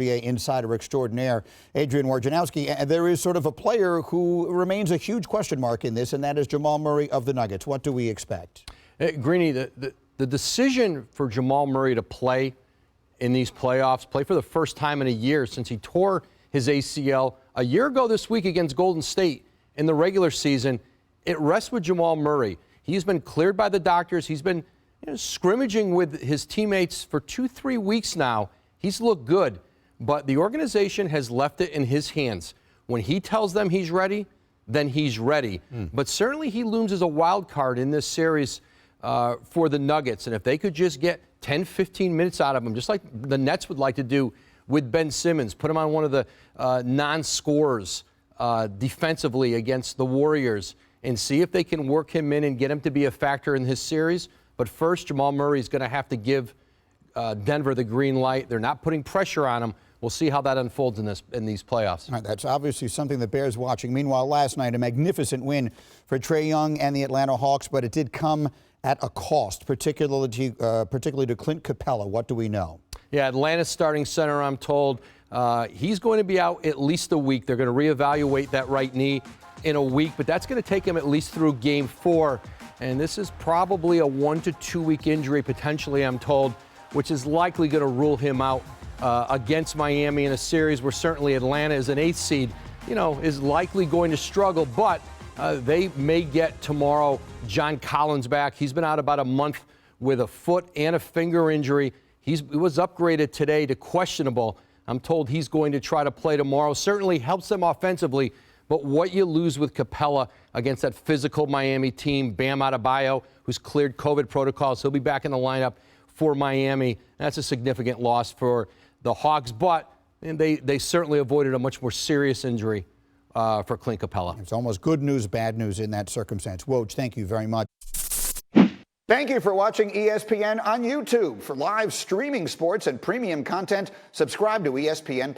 NBA insider extraordinaire, Adrian Wojnarowski. And there is sort of a player who remains a huge question mark in this, and that is Jamal Murray of the Nuggets. What do we expect? Hey, Greeny, the decision for Jamal Murray to play in these playoffs, play for the first time in a year since he tore his ACL a year ago this week against Golden State in the regular season, it rests with Jamal Murray. He's been cleared by the doctors. He's been scrimmaging with his teammates for 2-3 weeks now. He's looked good, but the organization has left it in his hands. When he tells them he's ready, then he's ready. But certainly he looms as a wild card in this series for the Nuggets. And if they could just get 10, 15 minutes out of him, just like the Nets would like to do with Ben Simmons, put him on one of the non-scorers defensively against the Warriors, and see if they can work him in and get him to be a factor in his series. But first, Jamal Murray is going to have to give Denver the green light. They're not putting pressure on him. We'll see how that unfolds in these playoffs. All right, that's obviously something that bears watching. Meanwhile, last night, a magnificent win for Trae Young and the Atlanta Hawks, but it did come at a cost, particularly to Clint Capela. What do we know? Yeah, Atlanta's starting center, I'm told, he's going to be out at least a week. They're going to reevaluate that right knee in a week, but that's going to take him at least through Game 4. And this is probably a 1 to 2 week injury, potentially, I'm told, which is likely going to rule him out against Miami in a series where certainly Atlanta is an 8th seed, is likely going to struggle. But they may get tomorrow John Collins back. He's been out about a month with a foot and a finger injury. He was upgraded today to questionable. I'm told he's going to try to play tomorrow. Certainly helps them offensively. But what you lose with Capela against that physical Miami team, Bam Adebayo, who's cleared COVID protocols, he'll be back in the lineup for Miami. That's a significant loss for the Hawks, but they certainly avoided a much more serious injury for Clint Capela. It's almost good news, bad news in that circumstance. Woj, thank you very much. Thank you for watching ESPN on YouTube. For live streaming sports and premium content, subscribe to ESPN+.